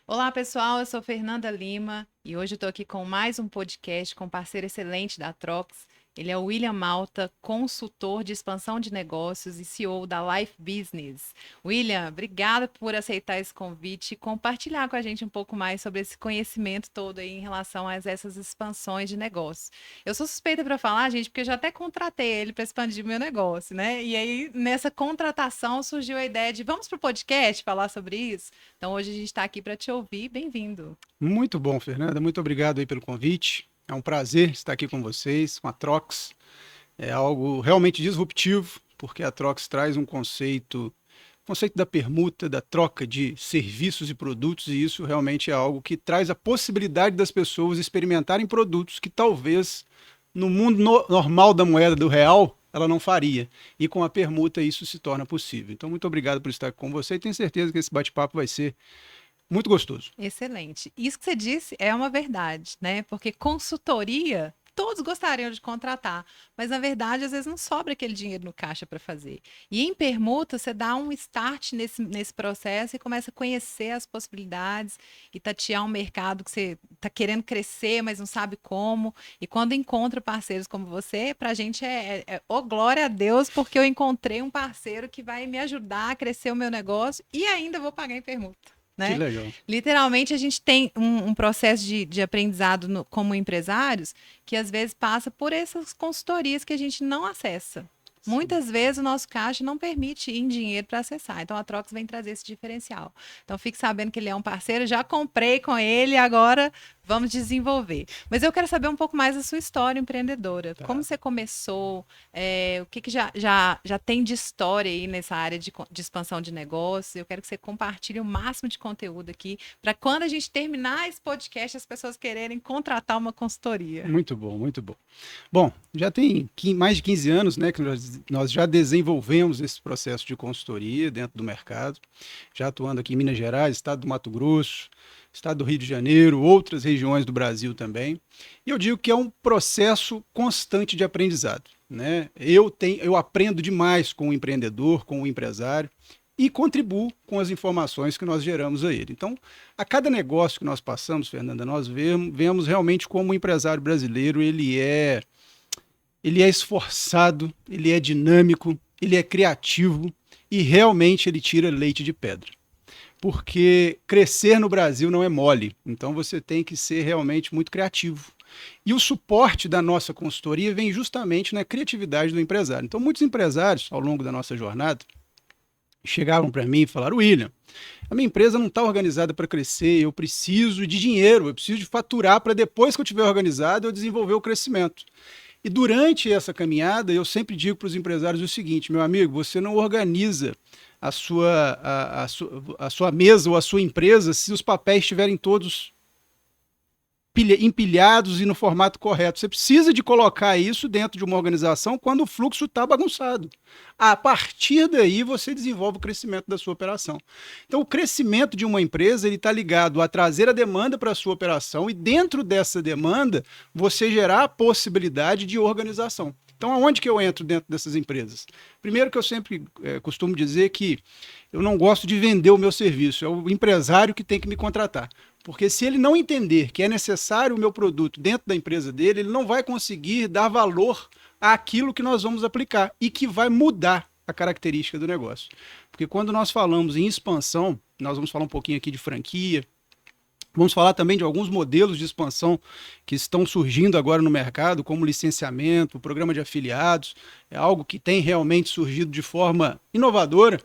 Olá, pessoal. Eu sou Fernanda Lima e hoje eu estou aqui com mais um podcast com um parceiro excelente da Trox. Ele é o William Malta, consultor de expansão de negócios e CEO da Life Business. William, obrigada por aceitar esse convite e compartilhar com a gente um pouco mais sobre esse conhecimento todo aí em relação a essas expansões de negócios. Eu sou suspeita para falar, gente, porque eu já até contratei ele para expandir o meu negócio, né? E aí, nessa contratação, surgiu a ideia de vamos para o podcast falar sobre isso? Então, hoje a gente está aqui para te ouvir. Bem-vindo. Muito bom, Fernanda. Muito obrigado aí pelo convite. É um prazer estar aqui com vocês, com a Trox. É algo realmente disruptivo, porque a Trox traz conceito da permuta, da troca de serviços e produtos, e isso realmente é algo que traz a possibilidade das pessoas experimentarem produtos que talvez no mundo normal da moeda do real ela não faria. E com a permuta isso se torna possível. Então, muito obrigado por estar com você e tenho certeza que esse bate-papo vai ser muito gostoso. Excelente. Isso que você disse é uma verdade, né? Porque consultoria, todos gostariam de contratar, mas na verdade, às vezes não sobra aquele dinheiro no caixa para fazer. E em permuta, você dá um start nesse processo e começa a conhecer as possibilidades e tatear um mercado que você está querendo crescer, mas não sabe como. E quando encontra parceiros como você, para a gente oh, glória a Deus, porque eu encontrei um parceiro que vai me ajudar a crescer o meu negócio e ainda vou pagar em permuta. Que Né? legal. Literalmente, a gente tem um processo de aprendizado como empresários que às vezes passa por essas consultorias que a gente não acessa. Sim. Muitas vezes o nosso caixa não permite em dinheiro para acessar. Então a Trox vem trazer esse diferencial. Então fique sabendo que ele é um parceiro, já comprei com ele, agora vamos desenvolver. Mas eu quero saber um pouco mais da sua história empreendedora. Como Tá. você começou? O que já tem de história aí nessa área de expansão de negócio? Eu quero que você compartilhe o máximo de conteúdo aqui, para quando a gente terminar esse podcast, as pessoas quererem contratar uma consultoria. Muito bom, muito bom. Bom, já tem mais de 15 anos, né, que nós já desenvolvemos esse processo de consultoria dentro do mercado, já atuando aqui em Minas Gerais, estado do Mato Grosso, estado do Rio de Janeiro, outras regiões do Brasil também. E eu digo que é um processo constante de aprendizado, né? Eu aprendo demais com o empreendedor, com o empresário e contribuo com as informações que nós geramos a ele. Então, a cada negócio que nós passamos, Fernanda, nós vemos realmente como o empresário brasileiro ele é esforçado, ele é dinâmico, ele é criativo e realmente ele tira leite de pedra. Porque crescer no Brasil não é mole, então você tem que ser realmente muito criativo. E o suporte da nossa consultoria vem justamente na criatividade do empresário. Então, muitos empresários, ao longo da nossa jornada, chegaram para mim e falaram: William, a minha empresa não está organizada para crescer, eu preciso de dinheiro, eu preciso de faturar para depois que eu estiver organizado eu desenvolver o crescimento. E durante essa caminhada, eu sempre digo para os empresários o seguinte: meu amigo, você não organiza a sua mesa ou a sua empresa se os papéis estiverem todos empilhados e no formato correto. Você precisa de colocar isso dentro de uma organização quando o fluxo está bagunçado. A partir daí, você desenvolve o crescimento da sua operação. Então, o crescimento de uma empresa ele está ligado a trazer a demanda para a sua operação e dentro dessa demanda, você gerar a possibilidade de organização. Então, aonde que eu entro dentro dessas empresas? Primeiro que eu sempre costumo dizer que eu não gosto de vender o meu serviço, é o empresário que tem que me contratar. Porque se ele não entender que é necessário o meu produto dentro da empresa dele, ele não vai conseguir dar valor àquilo que nós vamos aplicar e que vai mudar a característica do negócio. Porque quando nós falamos em expansão, nós vamos falar um pouquinho aqui de franquia, vamos falar também de alguns modelos de expansão que estão surgindo agora no mercado, como licenciamento, o programa de afiliados, é algo que tem realmente surgido de forma inovadora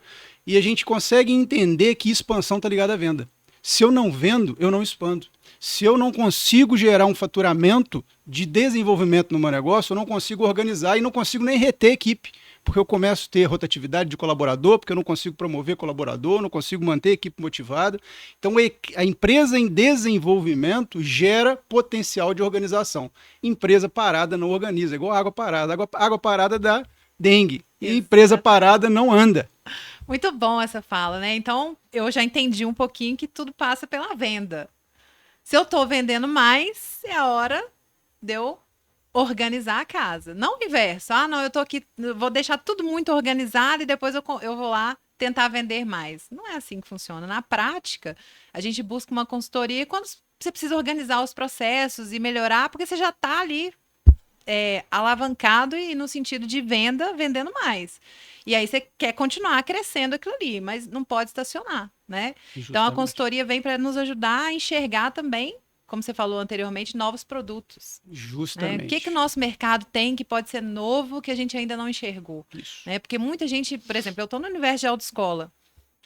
e a gente consegue entender que expansão está ligada à venda. Se eu não vendo, eu não expando. Se eu não consigo gerar um faturamento de desenvolvimento no meu negócio, eu não consigo organizar e não consigo nem reter equipe. Porque eu começo a ter rotatividade de colaborador, porque eu não consigo promover colaborador, não consigo manter a equipe motivada. Então, a empresa em desenvolvimento gera potencial de organização. Empresa parada não organiza, é igual água parada. Água parada dá dengue. E empresa parada não anda. Muito bom essa fala, né? Então, eu já entendi um pouquinho que tudo passa pela venda. Se eu estou vendendo mais, é a hora de eu organizar a casa. Não o inverso. Ah, não, eu tô aqui, vou deixar tudo muito organizado e depois eu vou lá tentar vender mais. Não é assim que funciona. Na prática, a gente busca uma consultoria quando você precisa organizar os processos e melhorar, porque você já está ali alavancado e no sentido de venda, vendendo mais. E aí você quer continuar crescendo aquilo ali, mas não pode estacionar, né? Então a consultoria vem para nos ajudar a enxergar também, como você falou anteriormente, novos produtos. Justamente. Né? O que o nosso mercado tem que pode ser novo que a gente ainda não enxergou? Isso. Né? Porque muita gente, por exemplo, eu estou no universo de autoescola.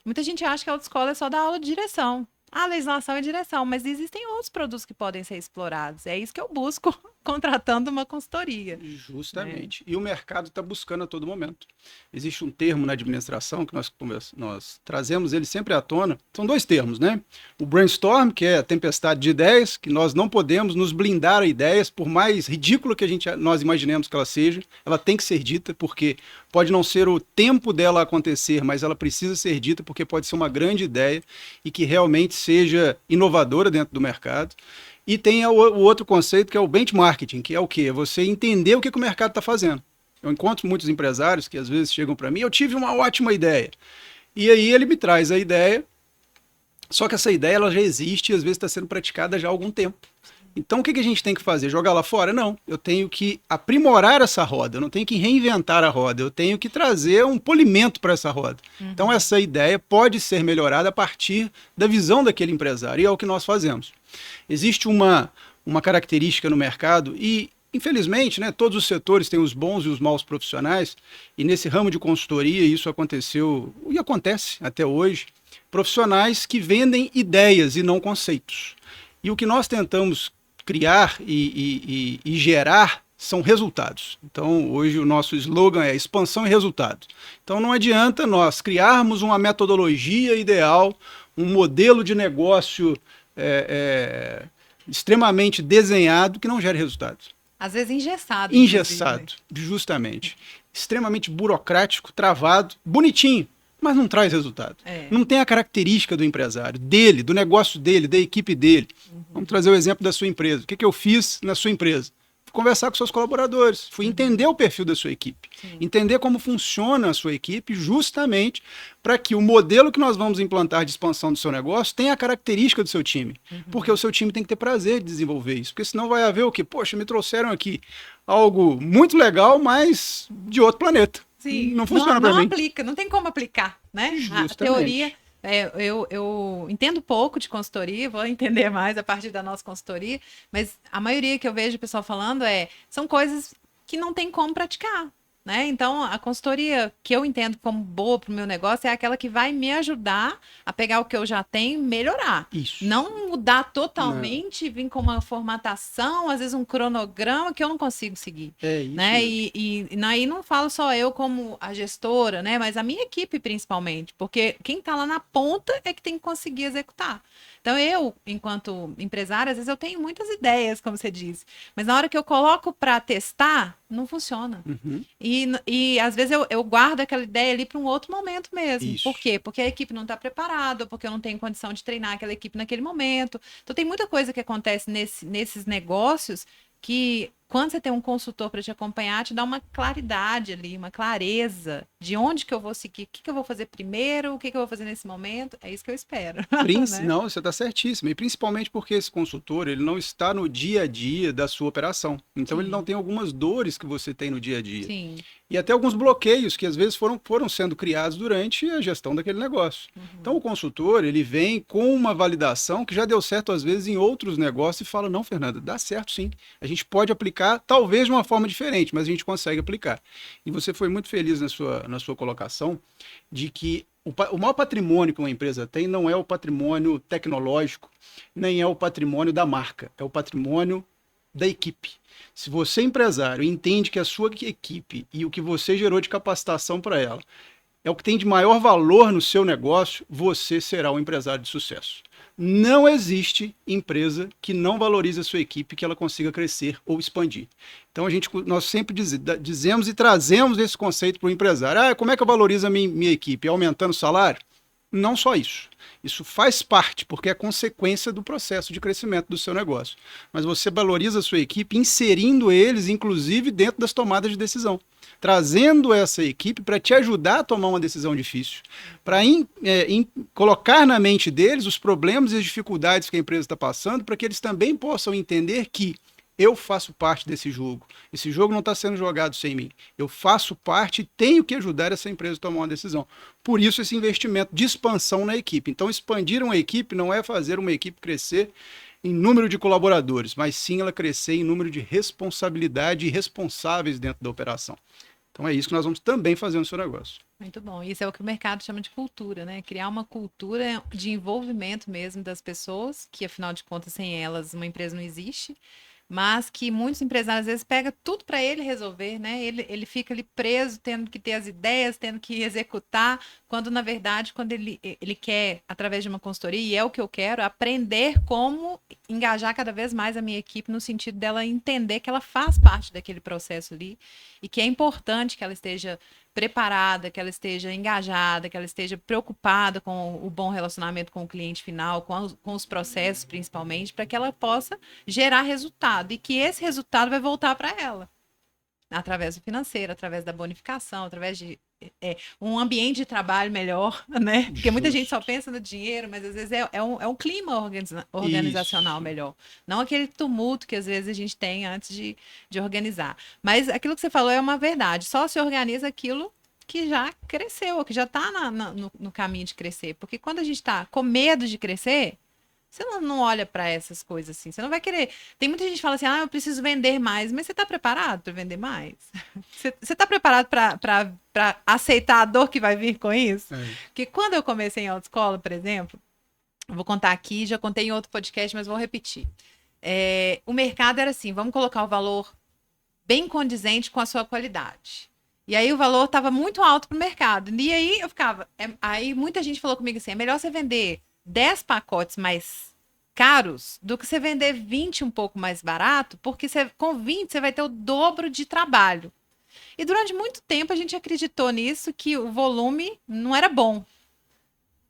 Muita gente acha que a autoescola é só dar aula de direção. A legislação é direção, mas existem outros produtos que podem ser explorados. É isso que eu busco contratando uma consultoria. Justamente. E o mercado está buscando a todo momento. Existe um termo na administração que nós trazemos ele sempre à tona. São dois termos, né? O brainstorm, que é a tempestade de ideias, que nós não podemos nos blindar a ideias, por mais ridícula que nós imaginemos que ela seja, ela tem que ser dita, porque pode não ser o tempo dela acontecer, mas ela precisa ser dita, porque pode ser uma grande ideia e que realmente seja inovadora dentro do mercado. E tem o outro conceito que é o benchmarking, que é o quê? Você entender o que o mercado está fazendo. Eu encontro muitos empresários que às vezes chegam para mim, eu tive uma ótima ideia. E aí ele me traz a ideia, só que essa ideia ela já existe e às vezes está sendo praticada já há algum tempo. Então o que a gente tem que fazer? Jogar lá fora? Não. Eu tenho que aprimorar essa roda, eu não tenho que reinventar a roda, eu tenho que trazer um polimento para essa roda. Então essa ideia pode ser melhorada a partir da visão daquele empresário, e é o que nós fazemos. Existe uma característica no mercado, e infelizmente, né, todos os setores têm os bons e os maus profissionais, e nesse ramo de consultoria isso aconteceu e acontece até hoje, profissionais que vendem ideias e não conceitos. E o que nós tentamos criar e gerar são resultados. Então, hoje o nosso slogan é expansão e resultado. Então, não adianta nós criarmos uma metodologia ideal, um modelo de negócio extremamente desenhado que não gere resultados. Às vezes engessado. Engessado, justamente. Extremamente burocrático, travado, bonitinho, mas não traz resultado. Não tem a característica do empresário, dele, do negócio dele, da equipe dele. Vamos trazer o exemplo da sua empresa. O que eu fiz na sua empresa? Fui conversar com seus colaboradores, fui entender o perfil da sua equipe, entender como funciona a sua equipe, justamente para que o modelo que nós vamos implantar de expansão do seu negócio tenha a característica do seu time. Porque o seu time tem que ter prazer de desenvolver isso, porque senão vai haver o quê? Poxa, me trouxeram aqui algo muito legal, mas de outro planeta. Sim, não funciona para mim. Não aplica, não tem como aplicar, né? Justamente. A teoria, eu entendo pouco de consultoria, vou entender mais a partir da nossa consultoria, mas a maioria que eu vejo o pessoal falando são coisas que não tem como praticar, né? Então, a consultoria que eu entendo como boa para o meu negócio é aquela que vai me ajudar a pegar o que eu já tenho e melhorar. Isso. Não mudar totalmente, vir com uma formatação, às vezes um cronograma que eu não consigo seguir. É isso. Né? E aí não falo só eu como a gestora, né? Mas a minha equipe principalmente, porque quem está lá na ponta é que tem que conseguir executar. Então eu, enquanto empresária, às vezes eu tenho muitas ideias, como você disse, mas na hora que eu coloco para testar, não funciona. E às vezes eu guardo aquela ideia ali para um outro momento mesmo. Isso. Por quê? Porque a equipe não está preparada, porque eu não tenho condição de treinar aquela equipe naquele momento. Então tem muita coisa que acontece nesses negócios que quando você tem um consultor para te acompanhar, te dá uma claridade ali, uma clareza de onde que eu vou seguir, o que eu vou fazer primeiro, o que eu vou fazer nesse momento. É isso que eu espero. Né? Não, você está certíssimo. E principalmente porque esse consultor ele não está no dia a dia da sua operação. Então ele não tem algumas dores que você tem no dia a dia. Sim. E até alguns bloqueios que às vezes foram sendo criados durante a gestão daquele negócio. Então o consultor ele vem com uma validação que já deu certo às vezes em outros negócios e fala, não, Fernanda, dá certo sim. A gente pode aplicar talvez de uma forma diferente, mas a gente consegue aplicar. E você foi muito feliz na sua colocação de que o maior patrimônio que uma empresa tem não é o patrimônio tecnológico, nem é o patrimônio da marca, é o patrimônio da equipe. Se você, empresário, entende que a sua equipe e o que você gerou de capacitação para ela é o que tem de maior valor no seu negócio, você será um empresário de sucesso. Não existe empresa que não valorize a sua equipe, que ela consiga crescer ou expandir. Então nós sempre dizemos e trazemos esse conceito para o empresário. Como é que eu valorizo a minha equipe? Aumentando o salário? Não só isso. Isso faz parte, porque é consequência do processo de crescimento do seu negócio. Mas você valoriza a sua equipe inserindo eles, inclusive, dentro das tomadas de decisão. Trazendo essa equipe para te ajudar a tomar uma decisão difícil. Para colocar na mente deles os problemas e as dificuldades que a empresa está passando, para que eles também possam entender que eu faço parte desse jogo. Esse jogo não está sendo jogado sem mim. Eu faço parte e tenho que ajudar essa empresa a tomar uma decisão. Por isso, esse investimento de expansão na equipe. Então, expandir uma equipe não é fazer uma equipe crescer em número de colaboradores, mas sim ela crescer em número de responsabilidade e responsáveis dentro da operação. Então, é isso que nós vamos também fazer no seu negócio. Muito bom. Isso é o que o mercado chama de cultura, né? Criar uma cultura de envolvimento mesmo das pessoas, que afinal de contas, sem elas, uma empresa não existe. Mas que muitos empresários às vezes pegam tudo para ele resolver, né? Ele fica ali preso, tendo que ter as ideias, tendo que executar, quando na verdade, quando ele quer, através de uma consultoria, e é o que eu quero, aprender como engajar cada vez mais a minha equipe no sentido dela entender que ela faz parte daquele processo ali e que é importante que ela esteja preparada, que ela esteja engajada, que ela esteja preocupada com o bom relacionamento com o cliente final, com os processos principalmente, para que ela possa gerar resultado e que esse resultado vai voltar para ela através do financeiro, através da bonificação, através de um ambiente de trabalho melhor, né? Porque muita gente só pensa no dinheiro, mas às vezes é um clima organizacional melhor. Não aquele tumulto que às vezes a gente tem antes de organizar. Mas aquilo que você falou é uma verdade. Só se organiza aquilo que já cresceu, que já está no caminho de crescer. Porque quando a gente está com medo de crescer, você não olha para essas coisas assim. Você não vai querer. Tem muita gente que fala assim: eu preciso vender mais. Mas você está preparado para vender mais? Você está preparado para aceitar a dor que vai vir com isso? Porque quando eu comecei em autoescola, por exemplo, eu vou contar aqui, já contei em outro podcast, mas vou repetir. O mercado era assim: vamos colocar o valor bem condizente com a sua qualidade. E aí o valor estava muito alto para o mercado. E aí eu ficava. Aí muita gente falou comigo assim: é melhor você vender 10 pacotes mais caros do que você vender 20 um pouco mais barato, porque com 20 você vai ter o dobro de trabalho. E durante muito tempo a gente acreditou nisso, que o volume não era bom.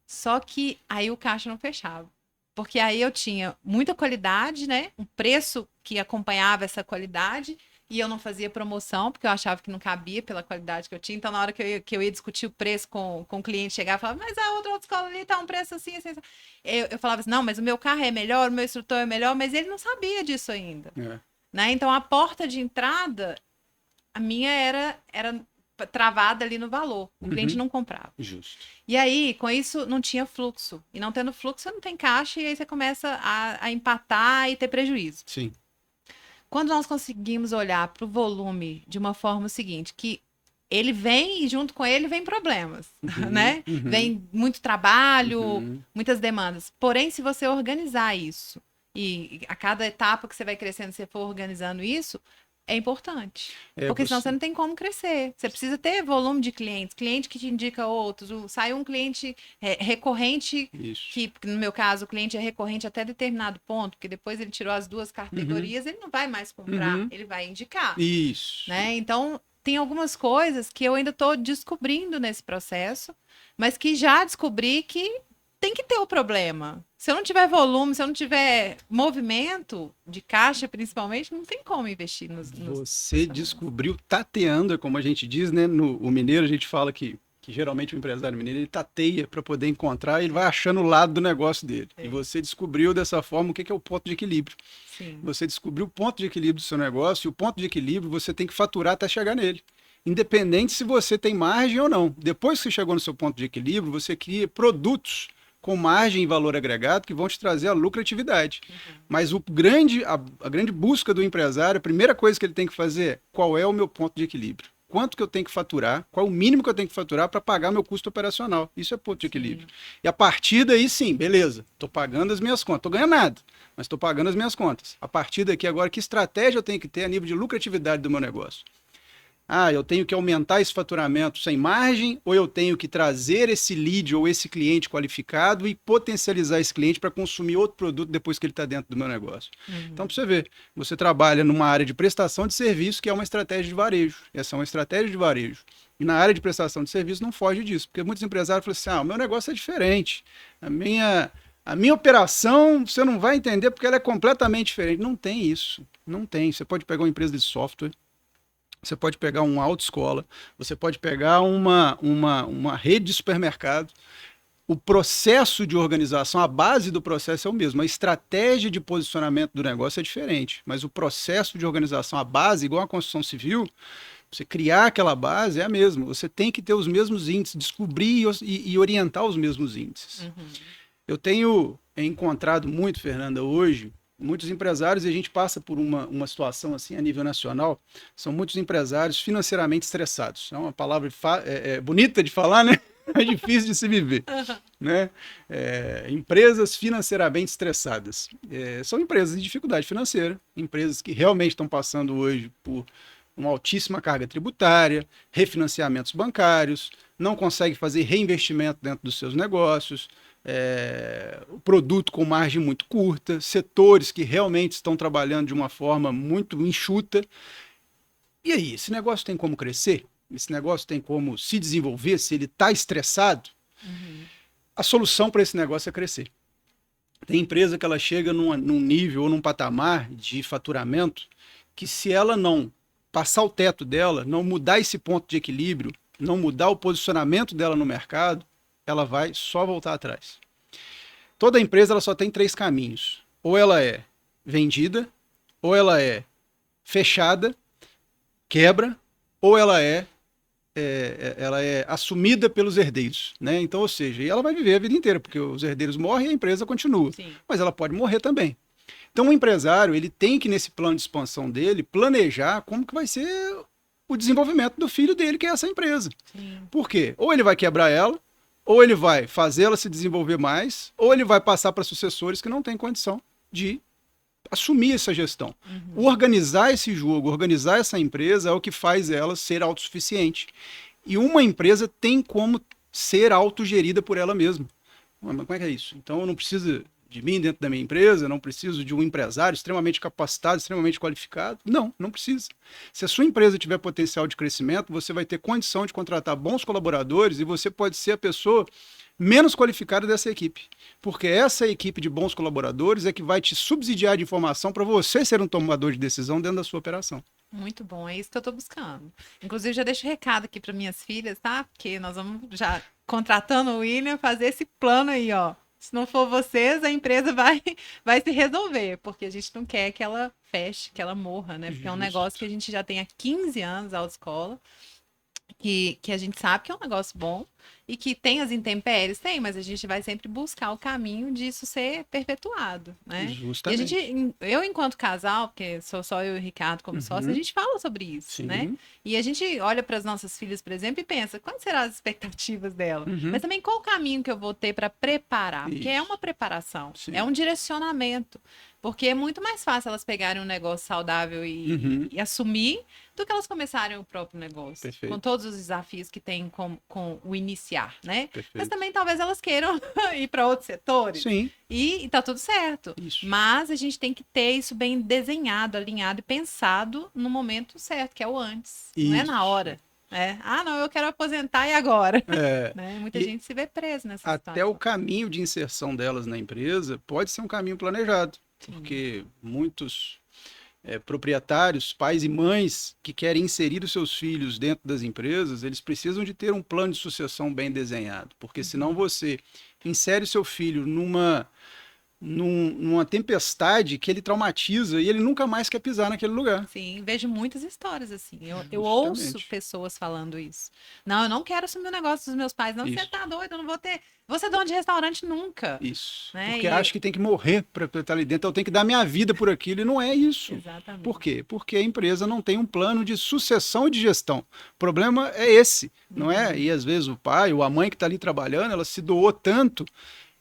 Só que aí o caixa não fechava. Porque aí eu tinha muita qualidade, né? Um preço que acompanhava essa qualidade. E eu não fazia promoção, porque eu achava que não cabia pela qualidade que eu tinha. Então, na hora que eu ia discutir o preço com o cliente, chegava e falava: mas a outra autoescola ali tá um preço assim, assim. Eu falava assim: não, mas o meu carro é melhor, o meu instrutor é melhor, mas ele não sabia disso ainda. Né? Então, a porta de entrada, a minha era travada ali no valor. O cliente não comprava. Justo. E aí, com isso, não tinha fluxo. E não tendo fluxo, você não tem caixa, e aí você começa a empatar e ter prejuízo. Sim. Quando nós conseguimos olhar para o volume de uma forma seguinte, que ele vem e junto com ele vem problemas, né? Vem muito trabalho, muitas demandas. Porém, se você organizar isso e a cada etapa que você vai crescendo, você for organizando isso, é importante. Porque senão você não tem como crescer. Você precisa ter volume de clientes, cliente que te indica outros. Sai um cliente recorrente, que no meu caso o cliente é recorrente até determinado ponto, porque depois ele tirou as duas categorias, ele não vai mais comprar, ele vai indicar. Isso. Né? Então, tem algumas coisas que eu ainda estou descobrindo nesse processo, mas que já descobri que tem que ter o problema. Se eu não tiver volume, se eu não tiver movimento de caixa, principalmente, não tem como investir nos... Você descobriu tateando, como a gente diz, né? O mineiro, a gente fala que geralmente o empresário mineiro, ele tateia para poder encontrar, ele vai achando o lado do negócio dele. E você descobriu dessa forma o que é o ponto de equilíbrio. Sim. Você descobriu o ponto de equilíbrio do seu negócio, e o ponto de equilíbrio você tem que faturar até chegar nele. Independente se você tem margem ou não. Depois que você chegou no seu ponto de equilíbrio, você cria produtos com margem e valor agregado que vão te trazer a lucratividade. Mas a grande busca do empresário, a primeira coisa que ele tem que fazer é: qual é o meu ponto de equilíbrio? Quanto que eu tenho que faturar? Qual é o mínimo que eu tenho que faturar para pagar meu custo operacional? Isso é ponto de equilíbrio. E a partir daí, sim, beleza, estou pagando as minhas contas. Estou ganhando nada, mas estou pagando as minhas contas. A partir daqui agora, que estratégia eu tenho que ter a nível de lucratividade do meu negócio? Eu tenho que aumentar esse faturamento sem margem, ou eu tenho que trazer esse lead ou esse cliente qualificado e potencializar esse cliente para consumir outro produto depois que ele está dentro do meu negócio. Então, para você ver, você trabalha numa área de prestação de serviço, que é uma estratégia de varejo. Essa é uma estratégia de varejo. E na área de prestação de serviço não foge disso, porque muitos empresários falam assim, o meu negócio é diferente, a minha operação, você não vai entender porque ela é completamente diferente. Não tem isso, não tem. Você pode pegar uma empresa de software, você pode pegar uma autoescola, você pode pegar uma rede de supermercado. O processo de organização, a base do processo é o mesmo. A estratégia de posicionamento do negócio é diferente, mas o processo de organização, a base, igual a construção civil, você criar aquela base é a mesma. Você tem que ter os mesmos índices, descobrir e orientar os mesmos índices. Eu tenho encontrado muito, Fernanda, hoje, muitos empresários, e a gente passa por uma situação assim a nível nacional, são muitos empresários financeiramente estressados. É uma palavra bonita de falar, né? É difícil de se viver. Né? Empresas financeiramente estressadas. São empresas de dificuldade financeira, empresas que realmente estão passando hoje por uma altíssima carga tributária, refinanciamentos bancários, não conseguem fazer reinvestimento dentro dos seus negócios, o produto com margem muito curta, setores que realmente estão trabalhando de uma forma muito enxuta. E aí, esse negócio tem como crescer? Esse negócio tem como se desenvolver? Se ele está estressado? A solução para esse negócio é crescer. Tem empresa que ela chega num nível ou num patamar de faturamento que, se ela não passar o teto dela, não mudar esse ponto de equilíbrio, não mudar o posicionamento dela no mercado, ela vai só voltar atrás. Toda empresa ela só tem 3 caminhos. Ou ela é vendida, ou ela é fechada, quebra, ou ela é assumida pelos herdeiros. Né? Então, ou seja, e ela vai viver a vida inteira, porque os herdeiros morrem e a empresa continua. Sim. Mas ela pode morrer também. Então, o empresário ele tem que, nesse plano de expansão dele, planejar como que vai ser o desenvolvimento do filho dele, que é essa empresa. Sim. Por quê? Ou ele vai quebrar ela, ou ele vai fazer ela se desenvolver mais, ou ele vai passar para sucessores que não têm condição de assumir essa gestão. Organizar esse jogo, organizar essa empresa é o que faz ela ser autossuficiente. E uma empresa tem como ser autogerida por ela mesma. Mas como é que é isso? Então eu não preciso de mim dentro da minha empresa, não preciso de um empresário extremamente capacitado, extremamente qualificado. Não precisa. Se a sua empresa tiver potencial de crescimento, você vai ter condição de contratar bons colaboradores e você pode ser a pessoa menos qualificada dessa equipe. Porque essa equipe de bons colaboradores é que vai te subsidiar de informação para você ser um tomador de decisão dentro da sua operação. Muito bom, é isso que eu estou buscando. Inclusive, já deixo recado aqui para minhas filhas, tá? Porque nós vamos já contratando o William fazer esse plano aí, ó. Se não for vocês, a empresa vai se resolver, porque a gente não quer que ela feche, que ela morra, né? Porque é um negócio que a gente já tem há 15 anos, a autoescola, que a gente sabe que é um negócio bom e que tem as intempéries, mas a gente vai sempre buscar o caminho disso ser perpetuado, né? Justamente. E eu, enquanto casal, porque sou só eu e o Ricardo como sócio, a gente fala sobre isso, né? E a gente olha para as nossas filhas, por exemplo, e pensa, quais serão as expectativas dela? Mas também qual o caminho que eu vou ter para preparar? Porque é uma preparação, é um direcionamento. Porque é muito mais fácil elas pegarem um negócio saudável e assumir do que elas começarem o próprio negócio. Perfeito. Com todos os desafios que tem com o iniciar, né? Perfeito. Mas também talvez elas queiram ir para outros setores. Sim. E tá tudo certo. Isso. Mas a gente tem que ter isso bem desenhado, alinhado e pensado no momento certo, que é o antes. Isso. Não é na hora. Não, eu quero aposentar e agora. Né? Muita gente se vê presa nessa situação. Até o caminho de inserção delas na empresa pode ser um caminho planejado. Porque muitos proprietários, pais e mães que querem inserir os seus filhos dentro das empresas, eles precisam de ter um plano de sucessão bem desenhado. Porque senão você insere o seu filho numa tempestade que ele traumatiza e ele nunca mais quer pisar naquele lugar. Sim, vejo muitas histórias assim. Eu ouço pessoas falando isso. Não, eu não quero assumir o negócio dos meus pais. Não, você tá doido, eu não vou ser dono de restaurante nunca. Isso. Né? Porque acho que tem que morrer para estar ali dentro. Eu tenho que dar minha vida por aquilo e não é isso. Exatamente. Por quê? Porque a empresa não tem um plano de sucessão e de gestão. O problema é esse, não é? E às vezes o pai ou a mãe que está ali trabalhando, ela se doou tanto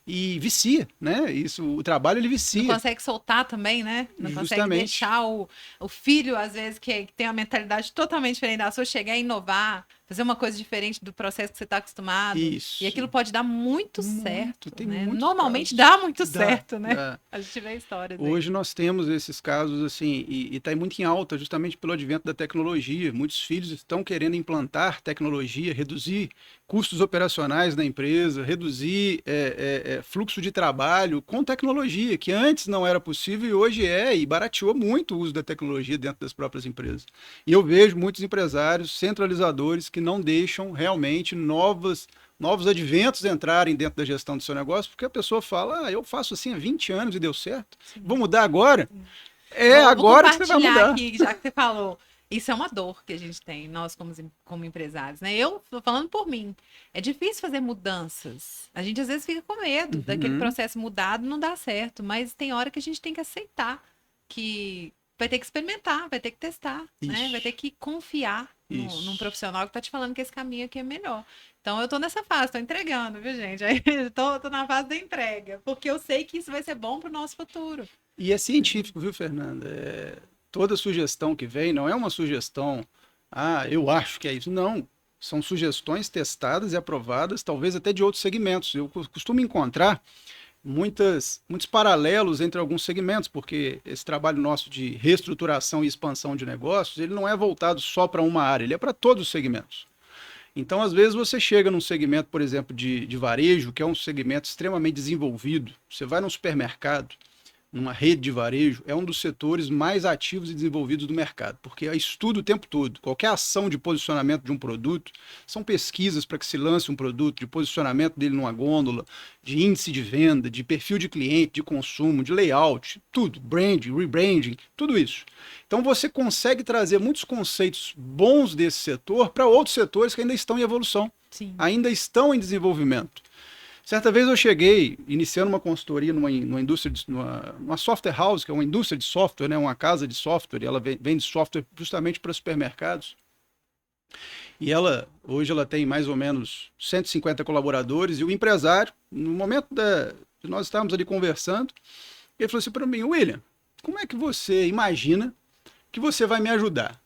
e vicia, né? Isso, o trabalho ele vicia. Não consegue soltar também, né? Não consegue deixar o filho, às vezes, que tem uma mentalidade totalmente diferente da sua, chegar a inovar, fazer uma coisa diferente do processo que você está acostumado. Isso. E aquilo pode dar muito certo, tem né? casos. Normalmente dá muito certo, né? Dá. A gente vê histórias. Hoje nós temos esses casos, assim, e está muito em alta justamente pelo advento da tecnologia. Muitos filhos estão querendo implantar tecnologia, reduzir custos operacionais da empresa, reduzir fluxo de trabalho com tecnologia, que antes não era possível e hoje é, e barateou muito o uso da tecnologia dentro das próprias empresas. E eu vejo muitos empresários centralizadores que não deixam realmente novos adventos entrarem dentro da gestão do seu negócio, porque a pessoa fala, eu faço assim há 20 anos e deu certo, vou mudar agora? Agora que você vai mudar. Aqui, já que você falou, isso é uma dor que a gente tem, nós como empresários, né? Eu tô falando por mim, é difícil fazer mudanças, a gente às vezes fica com medo daquele processo mudado, não dá certo, mas tem hora que a gente tem que aceitar que vai ter que experimentar, vai ter que testar, né? Vai ter que confiar num profissional que tá te falando que esse caminho aqui é melhor. Então, eu tô nessa fase, tô entregando, viu, gente? Aí, tô na fase da entrega, porque eu sei que isso vai ser bom pro nosso futuro. E é científico, viu, Fernanda? Toda sugestão que vem não é uma sugestão, eu acho que é isso. Não, são sugestões testadas e aprovadas, talvez até de outros segmentos. Eu costumo encontrar muitos paralelos entre alguns segmentos, porque esse trabalho nosso de reestruturação e expansão de negócios, ele não é voltado só para uma área, ele é para todos os segmentos. Então, às vezes, você chega num segmento, por exemplo, de varejo, que é um segmento extremamente desenvolvido. Você vai num supermercado, numa rede de varejo, é um dos setores mais ativos e desenvolvidos do mercado, porque é estudo o tempo todo. Qualquer ação de posicionamento de um produto, são pesquisas para que se lance um produto, de posicionamento dele numa gôndola, de índice de venda, de perfil de cliente, de consumo, de layout, tudo, branding, rebranding, tudo isso. Então você consegue trazer muitos conceitos bons desse setor para outros setores que ainda estão em evolução, ainda estão em desenvolvimento. Certa vez eu cheguei, iniciando uma consultoria numa indústria, numa software house, que é uma indústria de software, né, uma casa de software, e ela vende software justamente para supermercados. E hoje ela tem mais ou menos 150 colaboradores, e o empresário, no momento de nós estarmos ali conversando, ele falou assim para mim, William, como é que você imagina que você vai me ajudar?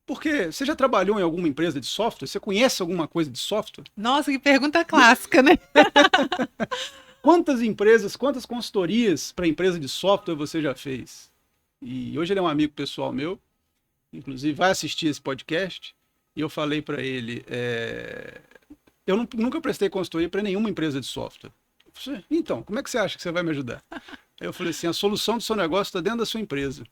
Porque você já trabalhou em alguma empresa de software? Você conhece alguma coisa de software? Nossa, que pergunta clássica, né? Quantas empresas, quantas consultorias para empresa de software você já fez? E hoje ele é um amigo pessoal meu, inclusive vai assistir esse podcast, e eu falei para ele, eu nunca prestei consultoria para nenhuma empresa de software. Falei, então, como é que você acha que você vai me ajudar? Aí eu falei assim, a solução do seu negócio está dentro da sua empresa.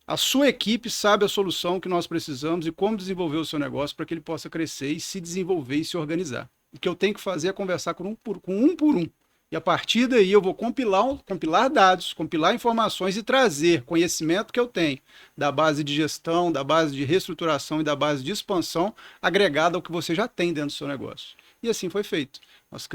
A sua equipe sabe a solução que nós precisamos e como desenvolver o seu negócio para que ele possa crescer e se desenvolver e se organizar. O que eu tenho que fazer é conversar com um por um. E a partir daí eu vou compilar dados, compilar informações e trazer conhecimento que eu tenho da base de gestão, da base de reestruturação e da base de expansão agregada ao que você já tem dentro do seu negócio. E assim foi feito. Nós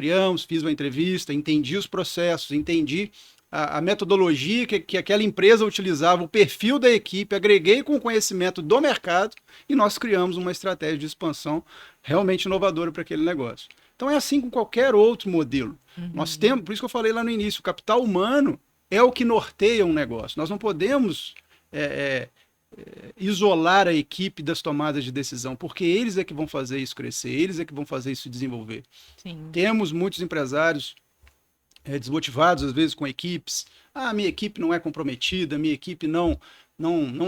fiz uma entrevista, entendi os processos, entendi a metodologia que aquela empresa utilizava, o perfil da equipe, agreguei com o conhecimento do mercado e nós criamos uma estratégia de expansão realmente inovadora para aquele negócio. Então é assim com qualquer outro modelo. Nós temos, por isso que eu falei lá no início, o capital humano é o que norteia um negócio. Nós não podemos isolar a equipe das tomadas de decisão, porque eles é que vão fazer isso crescer, eles é que vão fazer isso desenvolver. Sim. Temos muitos empresários desmotivados, às vezes, com equipes. Minha equipe não é comprometida, minha equipe não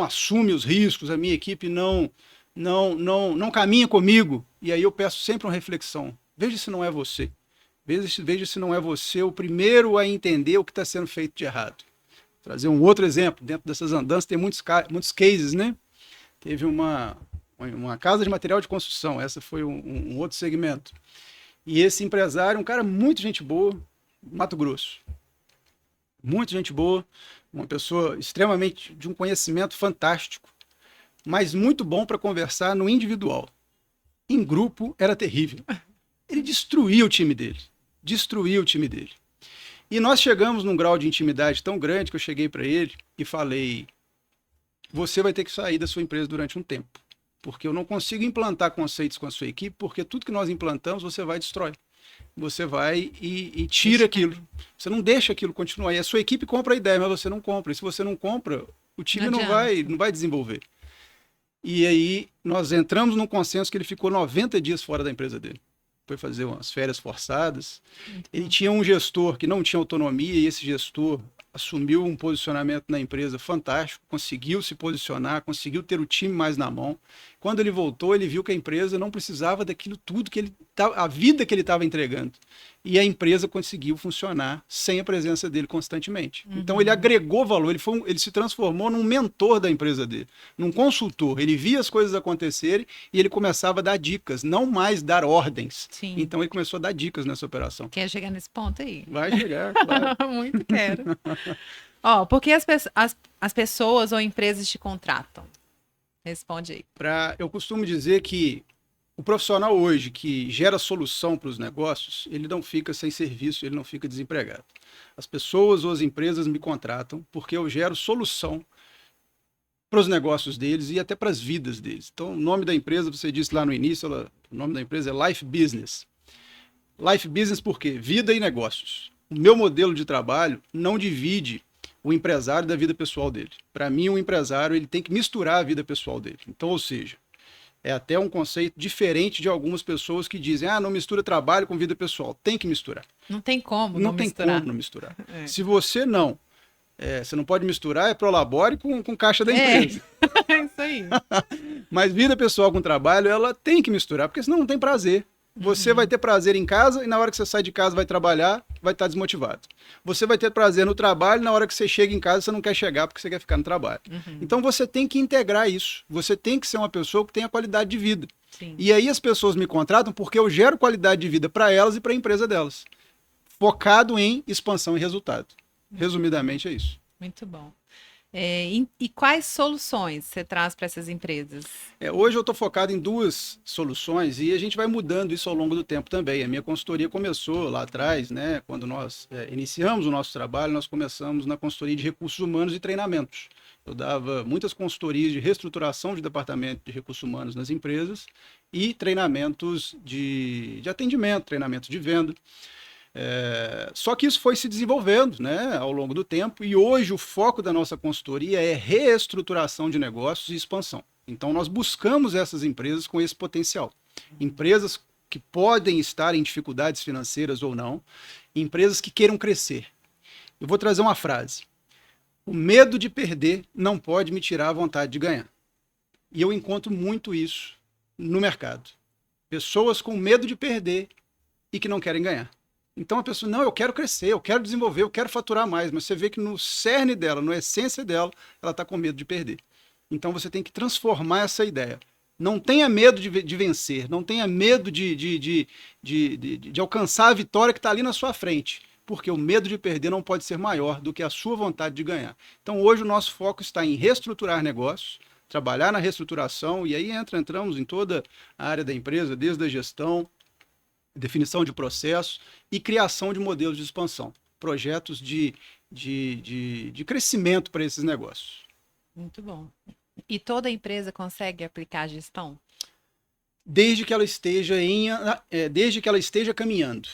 assume os riscos, a minha equipe não caminha comigo. E aí eu peço sempre uma reflexão. Veja se não é você. Veja se não é você o primeiro a entender o que está sendo feito de errado. Vou trazer um outro exemplo. Dentro dessas andanças tem muitos cases, né? Teve uma casa de material de construção. Essa foi um outro segmento. E esse empresário, um cara muito gente boa, Mato Grosso. Muito gente boa, uma pessoa extremamente de um conhecimento fantástico, mas muito bom para conversar no individual. Em grupo era terrível. Ele destruiu o time dele. E nós chegamos num grau de intimidade tão grande que eu cheguei para ele e falei, você vai ter que sair da sua empresa durante um tempo, porque eu não consigo implantar conceitos com a sua equipe, porque tudo que nós implantamos você vai destrói. você vai e tira aquilo. Você não deixa aquilo continuar. E a sua equipe compra a ideia, mas você não compra. E se você não compra, o time não vai desenvolver. E aí nós entramos num consenso que ele ficou 90 dias fora da empresa dele. Foi fazer umas férias forçadas. Ele tinha um gestor que não tinha autonomia e esse gestor assumiu um posicionamento na empresa fantástico, conseguiu se posicionar, conseguiu ter o time mais na mão. Quando ele voltou, ele viu que a empresa não precisava daquilo tudo que a vida que ele estava entregando. E a empresa conseguiu funcionar sem a presença dele constantemente. Então ele agregou valor, ele se transformou num mentor da empresa dele, num consultor. Ele via as coisas acontecerem e ele começava a dar dicas, não mais dar ordens. Sim. Então ele começou a dar dicas nessa operação. Quer chegar nesse ponto aí? Vai chegar, claro. Muito quero. Por que as pessoas ou empresas te contratam? Responde aí. Eu costumo dizer que o profissional hoje que gera solução para os negócios, ele não fica sem serviço, ele não fica desempregado. As pessoas ou as empresas me contratam porque eu gero solução para os negócios deles e até para as vidas deles. Então, o nome da empresa, você disse lá no início, o nome da empresa é Life Business. Life Business por quê? Vida e negócios. O meu modelo de trabalho não divide o empresário da vida pessoal dele. Para mim, o empresário ele tem que misturar a vida pessoal dele. Então, ou seja, é até um conceito diferente de algumas pessoas que dizem, não mistura trabalho com vida pessoal. Tem que misturar. Não tem como não tem misturar. Como não misturar. Se você você não pode misturar, prolabore com caixa da empresa. É isso aí. Mas vida pessoal com trabalho, ela tem que misturar, porque senão não tem prazer. Você vai ter prazer em casa e na hora que você sai de casa vai trabalhar, vai estar desmotivado. Você vai ter prazer no trabalho e na hora que você chega em casa você não quer chegar porque você quer ficar no trabalho. Então você tem que integrar isso. Você tem que ser uma pessoa que tenha qualidade de vida. Sim. E aí as pessoas me contratam porque eu gero qualidade de vida para elas e para a empresa delas. Focado em expansão e resultado. Resumidamente é isso. Muito bom. E quais soluções você traz para essas empresas? Hoje eu estou focado em 2 soluções e a gente vai mudando isso ao longo do tempo também. A minha consultoria começou lá atrás, né? Quando nós iniciamos o nosso trabalho, nós começamos na consultoria de recursos humanos e treinamentos. Eu dava muitas consultorias de reestruturação de departamento de recursos humanos nas empresas e treinamentos de atendimento, treinamentos de venda. Só que isso foi se desenvolvendo, né, ao longo do tempo e hoje o foco da nossa consultoria é reestruturação de negócios e expansão. Então nós buscamos essas empresas com esse potencial. Empresas que podem estar em dificuldades financeiras ou não, empresas que queiram crescer. Eu vou trazer uma frase. O medo de perder não pode me tirar a vontade de ganhar. E eu encontro muito isso no mercado. Pessoas com medo de perder e que não querem ganhar. Então a pessoa, não, eu quero crescer, eu quero desenvolver, eu quero faturar mais, mas você vê que no cerne dela, na essência dela, ela está com medo de perder. Então você tem que transformar essa ideia. Não tenha medo de vencer, não tenha medo de alcançar a vitória que está ali na sua frente, porque o medo de perder não pode ser maior do que a sua vontade de ganhar. Então hoje o nosso foco está em reestruturar negócios, trabalhar na reestruturação, e aí entramos em toda a área da empresa, desde a gestão, definição de processos e criação de modelos de expansão, projetos de crescimento para esses negócios. Muito bom. E toda empresa consegue aplicar a gestão? Desde que ela esteja caminhando.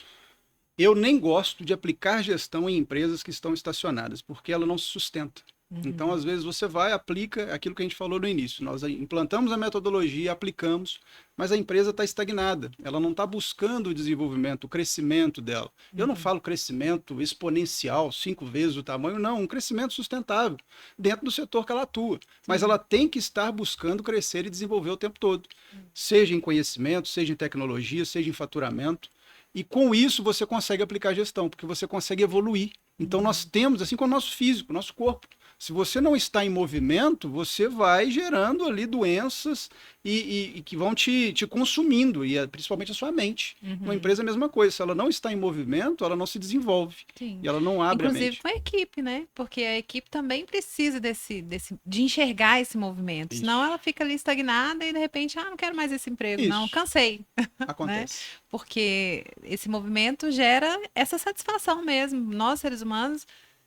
Eu nem gosto de aplicar gestão em empresas que estão estacionadas, porque ela não se sustenta. Então, às vezes, você aplica aquilo que a gente falou no início. Nós implantamos a metodologia, aplicamos, mas a empresa está estagnada. Ela não está buscando o desenvolvimento, o crescimento dela. Eu não falo crescimento exponencial, 5 vezes o tamanho, não. Um crescimento sustentável, dentro do setor que ela atua. Mas ela tem que estar buscando crescer e desenvolver o tempo todo. Seja em conhecimento, seja em tecnologia, seja em faturamento. E com isso você consegue aplicar gestão, porque você consegue evoluir. Então nós temos, assim como o nosso físico, o nosso corpo. Se você não está em movimento, você vai gerando ali doenças e que vão te consumindo, e principalmente a sua mente. Uma empresa é a mesma coisa. Se ela não está em movimento, ela não se desenvolve. Sim. E ela não abre a mente. Inclusive com a equipe, né? Porque a equipe também precisa de enxergar esse movimento. Isso. Senão ela fica ali estagnada e de repente, não quero mais esse emprego. Isso. Não, cansei. Acontece. Né? Porque esse movimento gera essa satisfação mesmo. Nós, seres humanos,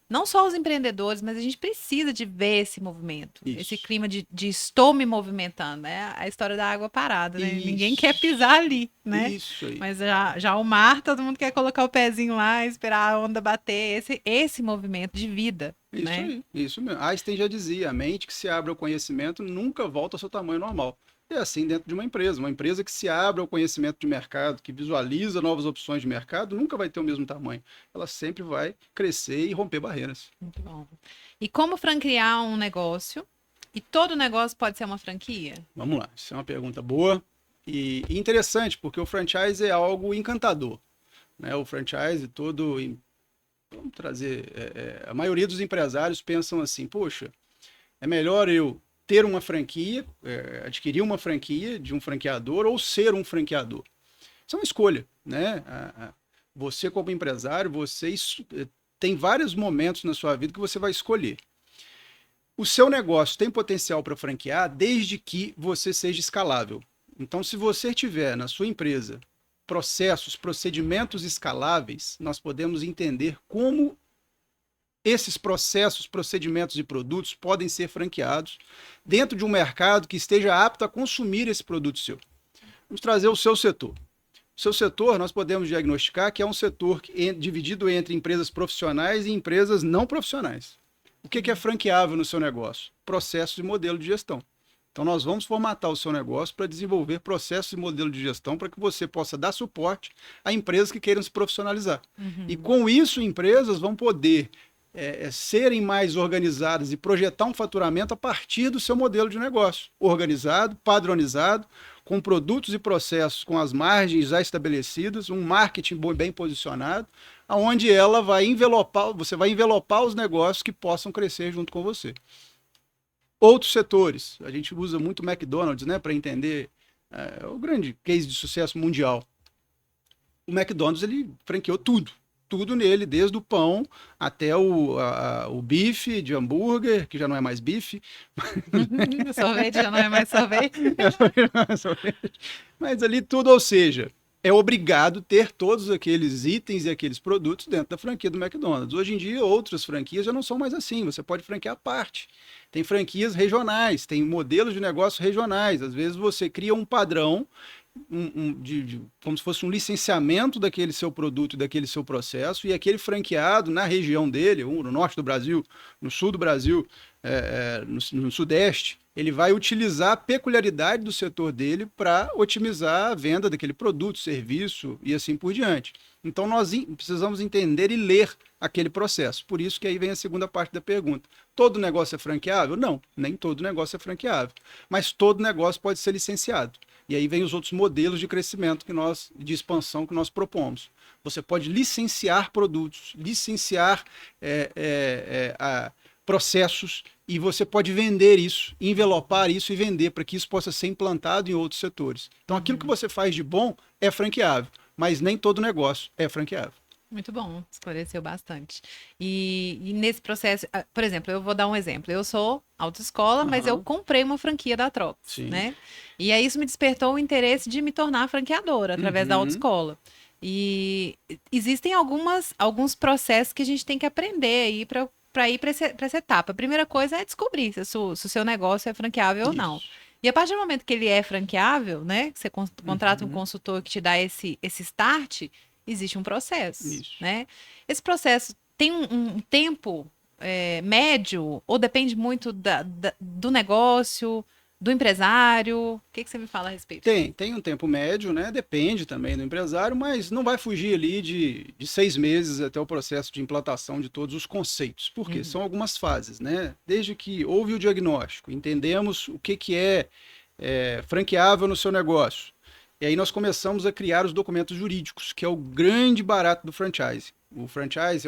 não só os empreendedores, mas a gente precisa de ver esse movimento, Isso. esse clima de estou me movimentando, né? A história da água parada, né? Isso. Ninguém quer pisar ali, né? Isso aí. Mas já o mar, todo mundo quer colocar o pezinho lá, esperar a onda bater, esse movimento de vida, Isso né? aí, isso mesmo. Einstein já dizia, a mente que se abre ao conhecimento nunca volta ao seu tamanho normal. É assim dentro de uma empresa que se abre ao conhecimento de mercado, que visualiza novas opções de mercado, nunca vai ter o mesmo tamanho. Ela sempre vai crescer e romper barreiras. Muito bom. E como franquear um negócio? E todo negócio pode ser uma franquia? Vamos lá, isso é uma pergunta boa e interessante, porque o franchise é algo encantador, né? O franchise todo, vamos trazer, a maioria dos empresários pensam assim, poxa, é melhor eu ter uma franquia, adquirir uma franquia de um franqueador ou ser um franqueador. Isso é uma escolha, né? Você como empresário, tem vários momentos na sua vida que você vai escolher. O seu negócio tem potencial para franquear desde que você seja escalável. Então, se você tiver na sua empresa processos, procedimentos escaláveis, nós podemos entender como esses processos, procedimentos e produtos podem ser franqueados dentro de um mercado que esteja apto a consumir esse produto seu. Vamos trazer o seu setor. O seu setor, nós podemos diagnosticar que é um setor dividido entre empresas profissionais e empresas não profissionais. O que é franqueável no seu negócio? Processos e modelo de gestão. Então, nós vamos formatar o seu negócio para desenvolver processos e modelo de gestão para que você possa dar suporte a empresas que queiram se profissionalizar. Uhum. E, com isso, empresas vão poder serem mais organizadas e projetar um faturamento a partir do seu modelo de negócio, organizado, padronizado, com produtos e processos com as margens já estabelecidas, um marketing bem posicionado, onde você vai envelopar os negócios que possam crescer junto com você. Outros setores, a gente usa muito o McDonald's, né, para entender o grande case de sucesso mundial. O McDonald's, ele franqueou tudo nele, desde o pão até o bife de hambúrguer, que já não é mais bife. Sorvete já não é mais sorvete. Mas ali tudo, ou seja, é obrigado ter todos aqueles itens e aqueles produtos dentro da franquia do McDonald's. Hoje em dia, outras franquias já não são mais assim, você pode franquear à parte. Tem franquias regionais, tem modelos de negócio regionais. Às vezes você cria um padrão, como se fosse um licenciamento daquele seu produto e daquele seu processo, e aquele franqueado na região dele, no norte do Brasil, no sul do Brasil, no sudeste, ele vai utilizar a peculiaridade do setor dele para otimizar a venda daquele produto, serviço e assim por diante. Então nós precisamos entender e ler aquele processo. Por isso que aí vem a segunda parte da pergunta. Todo negócio é franqueável? Não, nem todo negócio é franqueável. Mas todo negócio pode ser licenciado. E aí vem os outros modelos de crescimento de expansão que nós propomos. Você pode licenciar produtos, licenciar processos, e você pode vender isso, envelopar isso e vender para que isso possa ser implantado em outros setores. Então, aquilo que você faz de bom é franqueável, mas nem todo negócio é franqueável. Muito bom, esclareceu bastante. E nesse processo, por exemplo, eu vou dar um exemplo. Eu sou autoescola, mas eu comprei uma franquia da Trox, né? E aí isso me despertou o interesse de me tornar franqueadora através da autoescola. E existem alguns processos que a gente tem que aprender aí para ir para essa etapa. A primeira coisa é descobrir se o seu negócio é franqueável ou não. E a partir do momento que ele é franqueável, né? Que você contrata um consultor que te dá esse start, existe um processo, né? Esse processo tem um tempo médio ou depende muito do negócio, do empresário? O que você me fala a respeito? Tem um tempo médio, né? Depende também do empresário, mas não vai fugir ali de 6 meses até o processo de implantação de todos os conceitos. Por quê? São algumas fases, né? Desde que houve o diagnóstico, entendemos o que é franqueável no seu negócio. E aí nós começamos a criar os documentos jurídicos, que é o grande barato do franchise. O franchise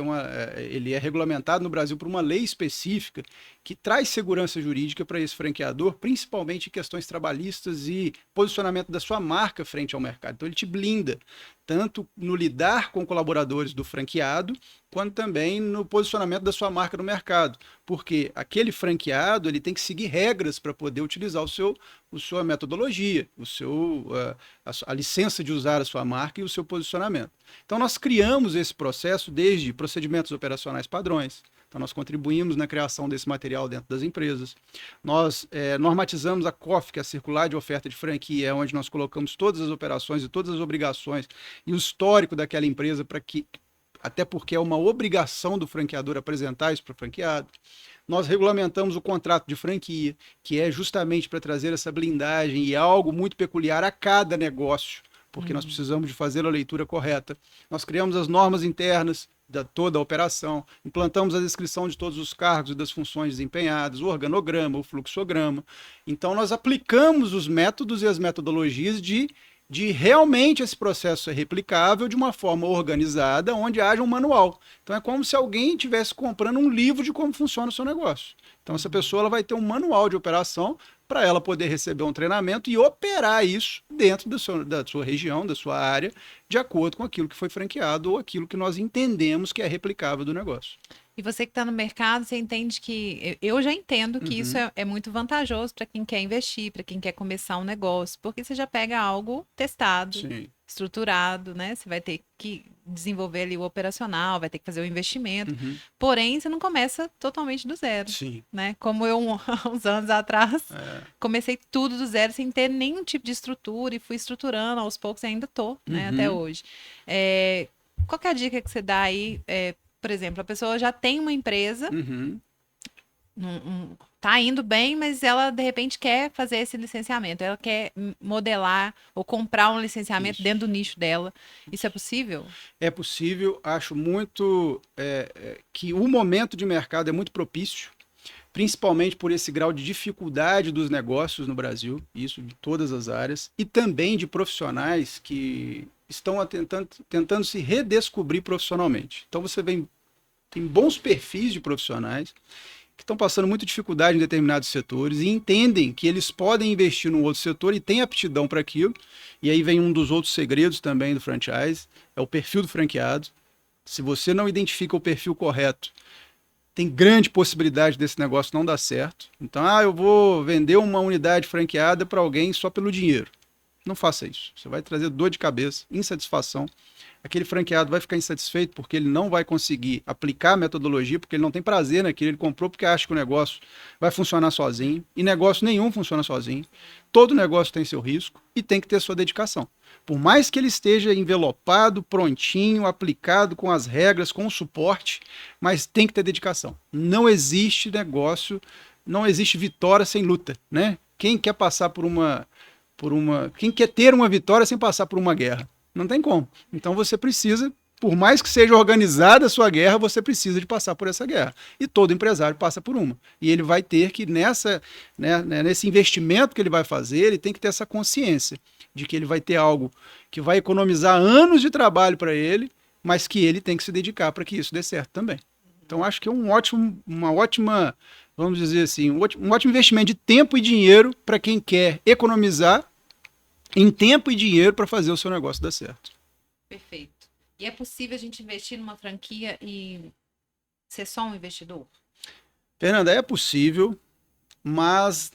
ele é regulamentado no Brasil por uma lei específica que traz segurança jurídica para esse franqueador, principalmente em questões trabalhistas e posicionamento da sua marca frente ao mercado. Então ele te blinda, tanto no lidar com colaboradores do franqueado, quanto também no posicionamento da sua marca no mercado, porque aquele franqueado ele tem que seguir regras para poder utilizar sua metodologia, a licença de usar a sua marca e o seu posicionamento. Então nós criamos esse processo desde procedimentos operacionais padrões. Então, nós contribuímos na criação desse material dentro das empresas. Nós normatizamos a COF, que é a Circular de Oferta de Franquia, onde nós colocamos todas as operações e todas as obrigações e o histórico daquela empresa, até porque é uma obrigação do franqueador apresentar isso para o franqueado. Nós regulamentamos o contrato de franquia, que é justamente para trazer essa blindagem e algo muito peculiar a cada negócio, porque nós precisamos de fazer a leitura correta. Nós criamos as normas internas de toda a operação, implantamos a descrição de todos os cargos e das funções desempenhadas, o organograma, o fluxograma. Então, nós aplicamos os métodos e as metodologias de realmente esse processo ser replicável de uma forma organizada, onde haja um manual. Então, é como se alguém estivesse comprando um livro de como funciona o seu negócio. Então, essa pessoa ela vai ter um manual de operação para ela poder receber um treinamento e operar isso dentro da sua região, da sua área, de acordo com aquilo que foi franqueado ou aquilo que nós entendemos que é replicável do negócio. E você que está no mercado, você entende que... Eu já entendo que isso é muito vantajoso para quem quer investir, para quem quer começar um negócio, porque você já pega algo testado, Sim. estruturado, né? Você vai ter que desenvolver ali o operacional, vai ter que fazer o investimento. Porém, você não começa totalmente do zero. Sim. Né? Como eu, uns anos atrás, comecei tudo do zero, sem ter nenhum tipo de estrutura, e fui estruturando aos poucos, e ainda tô, né? Até hoje. Qual que é a dica que você dá aí? Por exemplo, a pessoa já tem uma empresa, tá indo bem, mas ela, de repente, quer fazer esse licenciamento. Ela quer modelar ou comprar um licenciamento dentro do nicho dela. Isso é possível? É possível. Acho muito que o momento de mercado é muito propício, principalmente por esse grau de dificuldade dos negócios no Brasil, isso de todas as áreas, e também de profissionais que estão tentando se redescobrir profissionalmente. Então você tem bons perfis de profissionais que estão passando muita dificuldade em determinados setores e entendem que eles podem investir num outro setor e têm aptidão para aquilo. E aí vem um dos outros segredos também do franchise, é o perfil do franqueado. Se você não identifica o perfil correto, tem grande possibilidade desse negócio não dar certo. Então, eu vou vender uma unidade franqueada para alguém só pelo dinheiro. Não faça isso. Você vai trazer dor de cabeça, insatisfação. Aquele franqueado vai ficar insatisfeito porque ele não vai conseguir aplicar a metodologia, porque ele não tem prazer naquilo, ele comprou porque acha que o negócio vai funcionar sozinho, e negócio nenhum funciona sozinho. Todo negócio tem seu risco e tem que ter sua dedicação. Por mais que ele esteja envelopado, prontinho, aplicado com as regras, com o suporte, mas tem que ter dedicação. Não existe negócio, não existe vitória sem luta, né? Quem quer passar quem quer ter uma vitória sem passar por uma guerra? Não tem como. Então você precisa, por mais que seja organizada a sua guerra, você precisa de passar por essa guerra. E todo empresário passa por uma. E ele vai ter que, nesse investimento que ele vai fazer, ele tem que ter essa consciência de que ele vai ter algo que vai economizar anos de trabalho para ele, mas que ele tem que se dedicar para que isso dê certo também. Então acho que é uma ótima, vamos dizer assim, um ótimo investimento de tempo e dinheiro para quem quer economizar em tempo e dinheiro para fazer o seu negócio dar certo. Perfeito. E é possível a gente investir numa franquia e ser só um investidor? Fernanda, é possível, mas,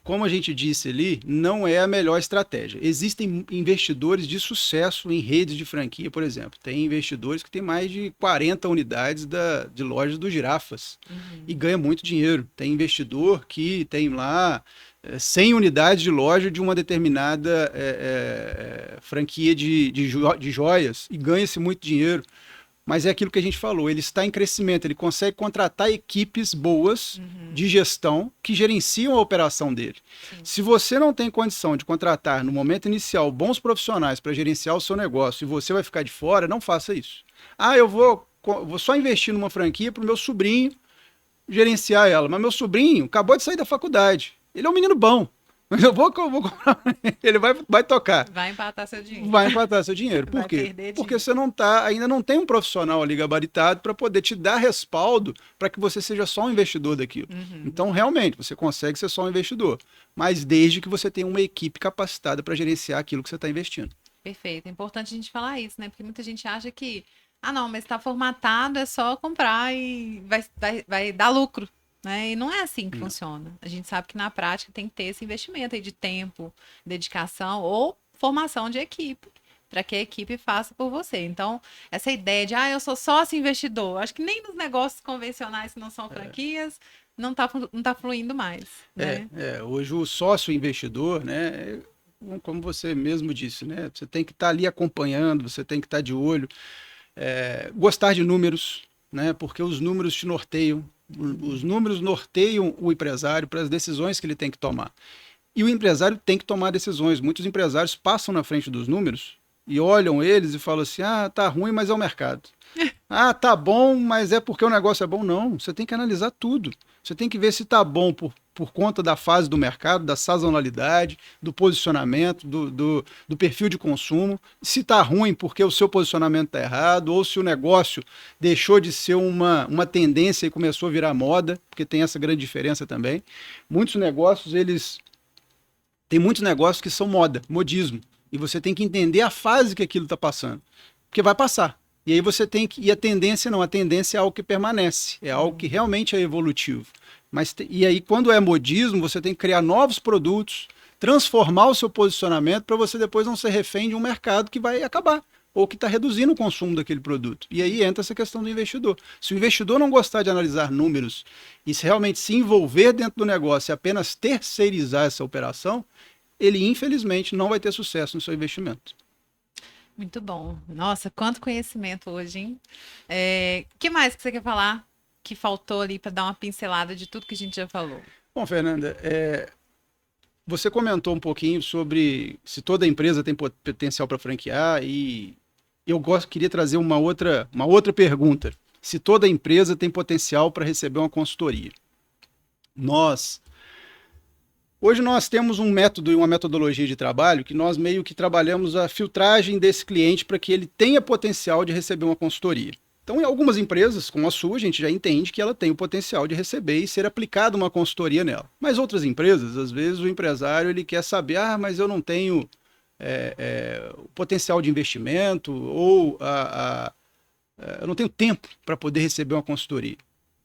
como a gente disse ali, não é a melhor estratégia. Existem investidores de sucesso em redes de franquia, por exemplo. Tem investidores que têm mais de 40 unidades de lojas do Girafas e ganha muito dinheiro. Tem investidor que tem lá 100 unidades de loja de uma determinada franquia de joias e ganha-se muito dinheiro. Mas é aquilo que a gente falou, ele está em crescimento, ele consegue contratar equipes boas de gestão que gerenciam a operação dele. Sim. Se você não tem condição de contratar, no momento inicial, bons profissionais para gerenciar o seu negócio e você vai ficar de fora, não faça isso. Eu vou só investir numa franquia para o meu sobrinho gerenciar ela. Mas meu sobrinho acabou de sair da faculdade. Ele é um menino bom. Mas eu vou comprar. Ele vai tocar. Vai empatar seu dinheiro. Vai empatar seu dinheiro. Por quê? Porque você ainda não tem um profissional ali gabaritado para poder te dar respaldo para que você seja só um investidor daquilo. Então, realmente, você consegue ser só um investidor. Mas desde que você tenha uma equipe capacitada para gerenciar aquilo que você está investindo. Perfeito. É importante a gente falar isso, né? Porque muita gente acha que Ah, não, mas está formatado, é só comprar e vai dar lucro, né? E não é assim que Não. funciona. A gente sabe que na prática tem que ter esse investimento aí de tempo, dedicação ou formação de equipe, para que a equipe faça por você. Então, essa ideia de, eu sou sócio investidor, acho que nem nos negócios convencionais que não são franquias, não tá fluindo mais, né? Hoje o sócio investidor, né, como você mesmo disse, né, você tem que estar ali acompanhando, você tem que estar de olho, gostar de números, né, porque os números te norteiam, os números norteiam o empresário para as decisões que ele tem que tomar. E o empresário tem que tomar decisões. Muitos empresários passam na frente dos números e olham eles e falam assim: tá ruim, mas é o mercado. Tá bom, mas é porque o negócio é bom. Não, você tem que analisar tudo. Você tem que ver se tá bom por conta da fase do mercado, da sazonalidade, do posicionamento, do perfil de consumo. Se tá ruim porque o seu posicionamento tá errado, ou se o negócio deixou de ser uma tendência e começou a virar moda, porque tem essa grande diferença também. Muitos negócios, tem muitos negócios que são moda, modismo. E você tem que entender a fase que aquilo está passando. Porque vai passar. E aí você tem que. E a tendência não, a tendência é algo que permanece, é algo que realmente é evolutivo. E aí, quando é modismo, você tem que criar novos produtos, transformar o seu posicionamento para você depois não ser refém de um mercado que vai acabar ou que está reduzindo o consumo daquele produto. E aí entra essa questão do investidor. Se o investidor não gostar de analisar números e se realmente se envolver dentro do negócio e apenas terceirizar essa operação, ele infelizmente não vai ter sucesso no seu investimento. Muito bom. Nossa, quanto conhecimento hoje, hein? Que mais que você quer falar que faltou ali para dar uma pincelada de tudo que a gente já falou? Bom, Fernanda, você comentou um pouquinho sobre se toda empresa tem potencial para franquear e queria trazer uma outra pergunta. Se toda empresa tem potencial para receber uma consultoria. Hoje nós temos um método e uma metodologia de trabalho que nós meio que trabalhamos a filtragem desse cliente para que ele tenha potencial de receber uma consultoria. Então, em algumas empresas, como a sua, a gente já entende que ela tem o potencial de receber e ser aplicada uma consultoria nela. Mas outras empresas, às vezes o empresário ele quer saber, mas eu não tenho o potencial de investimento ou eu não tenho tempo para poder receber uma consultoria.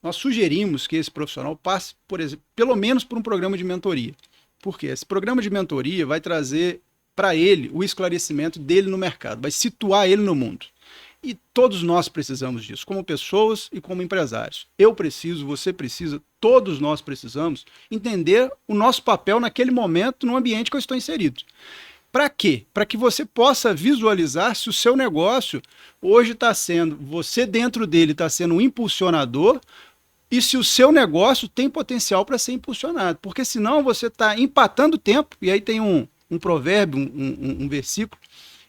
Nós sugerimos que esse profissional passe, por exemplo, pelo menos por um programa de mentoria. Por quê? Esse programa de mentoria vai trazer para ele o esclarecimento dele no mercado, vai situar ele no mundo. E todos nós precisamos disso, como pessoas e como empresários. Eu preciso, você precisa, todos nós precisamos entender o nosso papel naquele momento, no ambiente que eu estou inserido. Para quê? Para que você possa visualizar se o seu negócio hoje está sendo, você dentro dele está sendo um impulsionador e se o seu negócio tem potencial para ser impulsionado. Porque senão você está empatando tempo, e aí tem um provérbio, um versículo,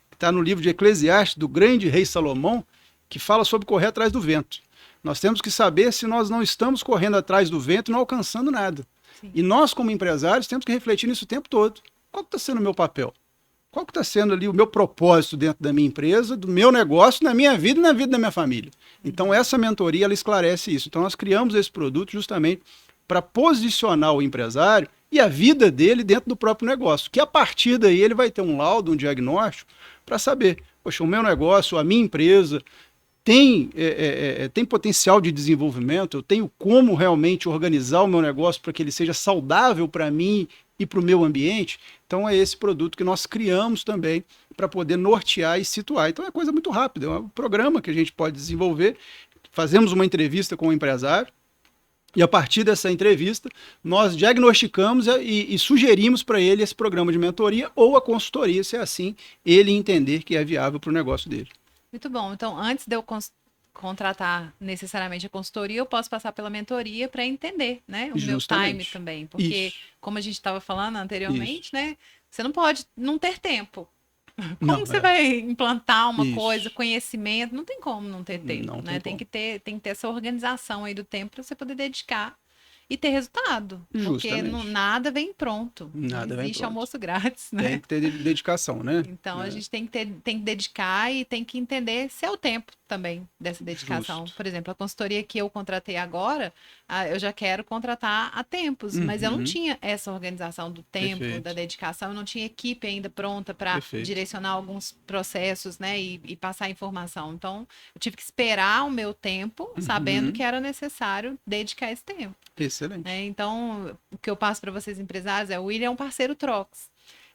que está no livro de Eclesiastes, do grande rei Salomão, que fala sobre correr atrás do vento. Nós temos que saber se nós não estamos correndo atrás do vento e não alcançando nada. Sim. E nós, como empresários, temos que refletir nisso o tempo todo. Qual está sendo o meu papel? Qual que está sendo ali o meu propósito dentro da minha empresa, do meu negócio, na minha vida e na vida da minha família? Então, essa mentoria, ela esclarece isso. Então, nós criamos esse produto justamente para posicionar o empresário e a vida dele dentro do próprio negócio, que a partir daí ele vai ter um laudo, um diagnóstico, para saber, poxa, o meu negócio, a minha empresa tem potencial de desenvolvimento, eu tenho como realmente organizar o meu negócio para que ele seja saudável para mim e para o meu ambiente. Então é esse produto que nós criamos também para poder nortear e situar. Então é coisa muito rápida, é um programa que a gente pode desenvolver, fazemos uma entrevista com o empresário e a partir dessa entrevista nós diagnosticamos e sugerimos para ele esse programa de mentoria ou a consultoria, se é assim ele entender que é viável para o negócio dele. Muito bom. Então, antes de eu contratar necessariamente a consultoria, eu posso passar pela mentoria para entender, né, o meu time também. Porque, como a gente estava falando anteriormente, né, você não pode não ter tempo. Como você vai implantar uma coisa, conhecimento? Não tem como não ter tempo, né? Tem que ter essa organização aí do tempo para você poder dedicar e ter resultado. Porque Justamente. nada vem pronto. Nada Não vem existe pronto. almoço grátis, né? Tem que ter dedicação, né? Então, a É, gente tem que dedicar e tem que entender se é o tempo também dessa dedicação. justo. Por exemplo, a consultoria que eu contratei agora, eu já quero contratar há tempos, mas eu não Uhum, tinha essa organização do tempo, da perfeito, dedicação, eu não tinha equipe ainda pronta para perfeito. direcionar alguns processos, né, e passar informação. Então, eu tive que esperar o meu tempo, sabendo que Uhum, era necessário dedicar esse tempo, né? excelente. Então, o que eu passo para vocês empresários é o William é um parceiro Trox.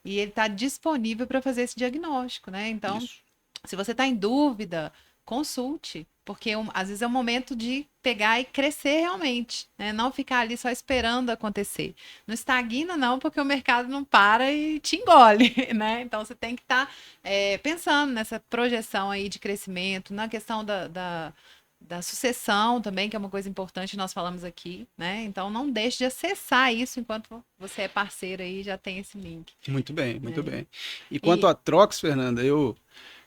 E ele está disponível para fazer esse diagnóstico, né? Então, Isso. se você está em dúvida, consulte, porque às vezes é o momento de pegar e crescer realmente, né? Não ficar ali só esperando acontecer. Não estagna, não, porque o mercado não para e te engole, né? Então você tem que estar pensando nessa projeção aí de crescimento, na questão da sucessão também, que é uma coisa importante, nós falamos aqui, né? Então não deixe de acessar isso enquanto você é parceiro aí, já tem esse link. Muito bem, muito Né? bem. E quanto E, a Trox, Fernanda, eu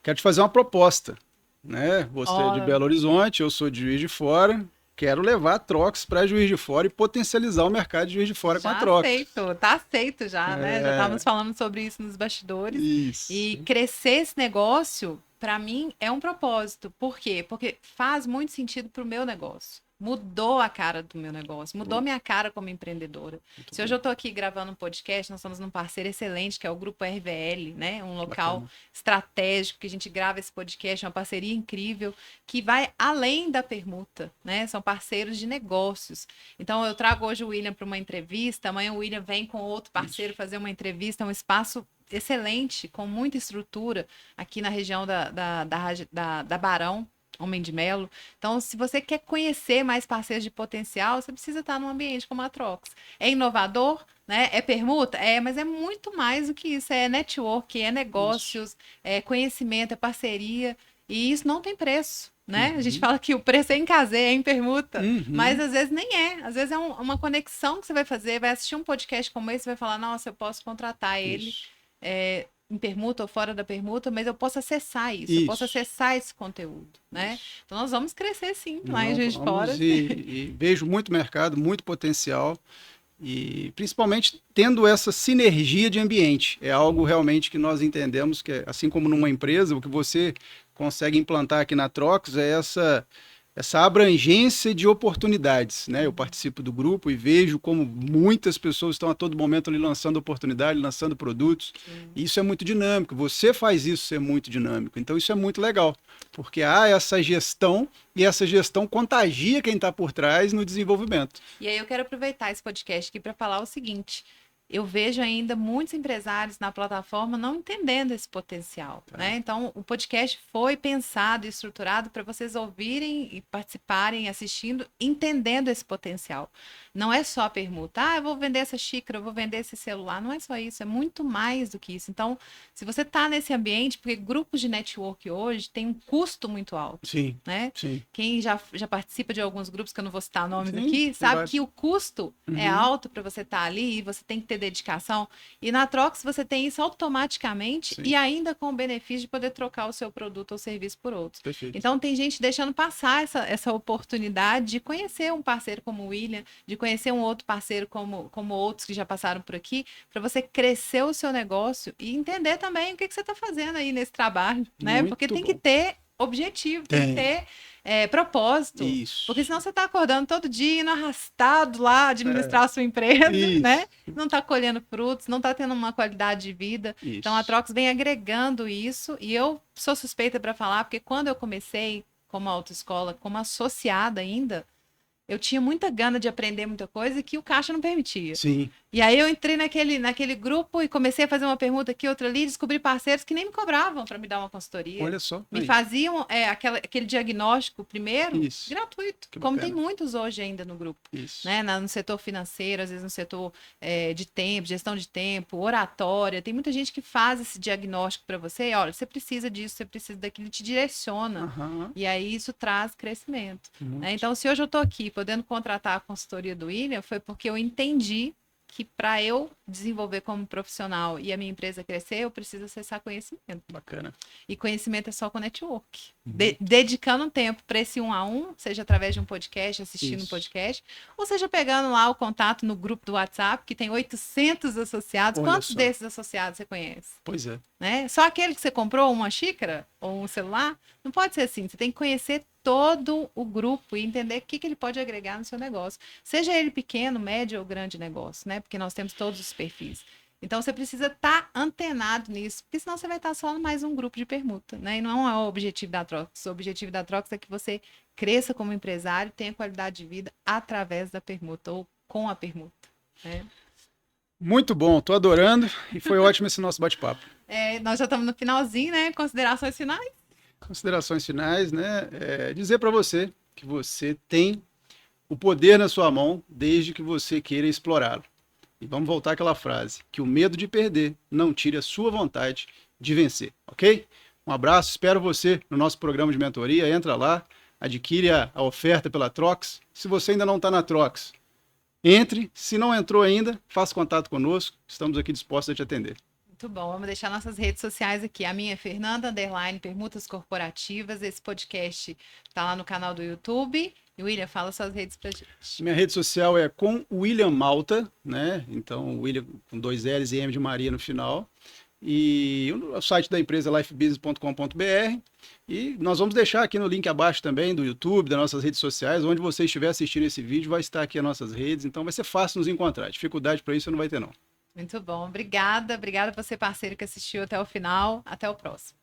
quero te fazer uma proposta, né? Você é de ó, Belo Horizonte, eu sou de Juiz de Fora. Quero levar a Trox para Juiz de Fora e potencializar o mercado de Juiz de Fora com a já Trox. aceito, tá aceito já, né? Já estávamos É, falando sobre isso nos bastidores. E isso. crescer esse negócio, para mim, é um propósito. Por quê? Porque faz muito sentido para o meu negócio. Mudou a cara do meu negócio, mudou minha cara como empreendedora. Muito Se hoje bom, eu estou aqui gravando um podcast, nós estamos num parceiro excelente, que é o Grupo RVL, né? Um local bacana. estratégico que a gente grava esse podcast, uma parceria incrível, que vai além da permuta, né? São parceiros de negócios. Então, eu trago hoje o William para uma entrevista, amanhã o William vem com outro parceiro Isso. fazer uma entrevista, um espaço excelente, com muita estrutura, aqui na região da Barão, Homem de Melo. Então, se você quer conhecer mais parceiros de potencial, você precisa estar num ambiente como a Trox. É inovador, né? É permuta? É, mas é muito mais do que isso. É network, é Isso. negócios, é conhecimento, é parceria. E isso não tem preço. Né? A gente Uhum. fala que o preço é em caseia, é em permuta, mas Uhum. às vezes nem é. Às vezes é uma conexão que você vai fazer, vai assistir um podcast como esse, vai falar, nossa, eu posso contratar ele Isso. em permuta ou fora da permuta, mas eu posso acessar isso, eu posso Isso. acessar esse conteúdo, né? Isso. Então nós vamos crescer sim lá em Não, Juiz de Fora. vamos e vejo muito mercado, muito potencial e principalmente tendo essa sinergia de ambiente. É algo realmente que nós entendemos que, assim como numa empresa, o que você consegue implantar aqui na Trox é essa abrangência de oportunidades, né? Eu participo do grupo e vejo como muitas pessoas estão a todo momento ali lançando oportunidades, lançando produtos. E isso é muito dinâmico. Você faz isso ser muito dinâmico. Então isso é muito legal, porque há essa gestão e essa gestão contagia quem está por trás no desenvolvimento. E aí eu quero aproveitar esse podcast aqui para falar o seguinte: eu vejo ainda muitos empresários na plataforma não entendendo esse potencial, Tá? né? Então, o podcast foi pensado e estruturado para vocês ouvirem e participarem, assistindo, entendendo esse potencial. Não é só a permuta, eu vou vender essa xícara, eu vou vender esse celular. Não é só isso, é muito mais do que isso. Então, se você está nesse ambiente, porque grupos de network hoje têm um custo muito alto, Sim, né? sim, Quem já participa de alguns grupos, que eu não vou citar nomes sim, aqui, tem sabe vários. que o custo é Uhum, alto para você estar ali e você tem que ter dedicação. E na Trox você tem isso automaticamente sim, e ainda com o benefício de poder trocar o seu produto ou serviço por outros. perfeito. Então tem gente deixando passar essa oportunidade de conhecer um parceiro como o William, de conhecer um outro parceiro como outros que já passaram por aqui, para você crescer o seu negócio e entender também o que você está fazendo aí nesse trabalho, né? Porque Muito tem que bom. ter objetivo, tem que Tem. ter propósito. Porque Isso. senão você está acordando todo dia, indo arrastado lá, É, administrar a sua empresa, né? isso. Não está colhendo frutos, não está tendo uma qualidade de vida. Então a Isso. Trox vem agregando isso e eu sou suspeita para falar, porque quando eu comecei como autoescola, como associada ainda, eu tinha muita gana de aprender muita coisa que o caixa não permitia. Sim. E aí eu entrei naquele grupo e comecei a fazer uma pergunta aqui, outra ali, descobri parceiros que nem me cobravam para me dar uma consultoria. Olha só. Me Aí. faziam aquele diagnóstico primeiro Isso. gratuito, Que como tem bacana. muitos hoje ainda no grupo. Isso. Né? No setor financeiro, às vezes no setor de tempo, gestão de tempo, oratória. Tem muita gente que faz esse diagnóstico para você. Olha, você precisa disso, você precisa daquilo, te direciona. Aham. E aí isso traz crescimento. Né? Muito. Então, se hoje eu estou aqui podendo contratar a consultoria do William, foi porque eu entendi que para eu desenvolver como profissional e a minha empresa crescer, eu preciso acessar conhecimento. Bacana. E conhecimento é só com network. Dedicando um tempo para esse 1 a 1, seja através de um podcast, assistindo um podcast, ou seja pegando lá o contato no grupo do WhatsApp, que tem 800 associados. Olha Quantos só. desses associados você conhece? Pois é. Né? Só aquele que você comprou uma xícara ou um celular? Não pode ser assim. Você tem que conhecer todo o grupo e entender o que ele pode agregar no seu negócio. Seja ele pequeno, médio ou grande negócio, né? Porque nós temos todos os perfis. Então, você precisa estar antenado nisso, porque senão você vai estar só mais um grupo de permuta, né? E não é o objetivo da Trox. O objetivo da Trox é que você cresça como empresário, tenha qualidade de vida através da permuta ou com a permuta, né? Muito bom, tô adorando e foi ótimo esse nosso bate-papo. Nós já estamos no finalzinho, né? Considerações finais? Considerações finais, né? Dizer para você que você tem o poder na sua mão desde que você queira explorá-lo. E vamos voltar àquela frase, que o medo de perder não tire a sua vontade de vencer, ok? Um abraço, espero você no nosso programa de mentoria, entra lá, adquire a oferta pela Trox. Se você ainda não está na Trox, entre, se não entrou ainda, faça contato conosco, estamos aqui dispostos a te atender. Muito bom, vamos deixar nossas redes sociais aqui. A minha é Fernanda _ Permutas Corporativas. Esse podcast está lá no canal do YouTube. E William, fala suas redes pra gente. Minha rede social é com William Malta, né? Então, William com 2 L's e M de Maria no final. E o site da empresa é lifebusiness.com.br. E nós vamos deixar aqui no link abaixo também do YouTube, das nossas redes sociais, onde você estiver assistindo esse vídeo, vai estar aqui as nossas redes, então vai ser fácil nos encontrar. Dificuldade para isso você não vai ter, não. Muito bom, obrigada por você, parceiro, que assistiu até o final. Até o próximo.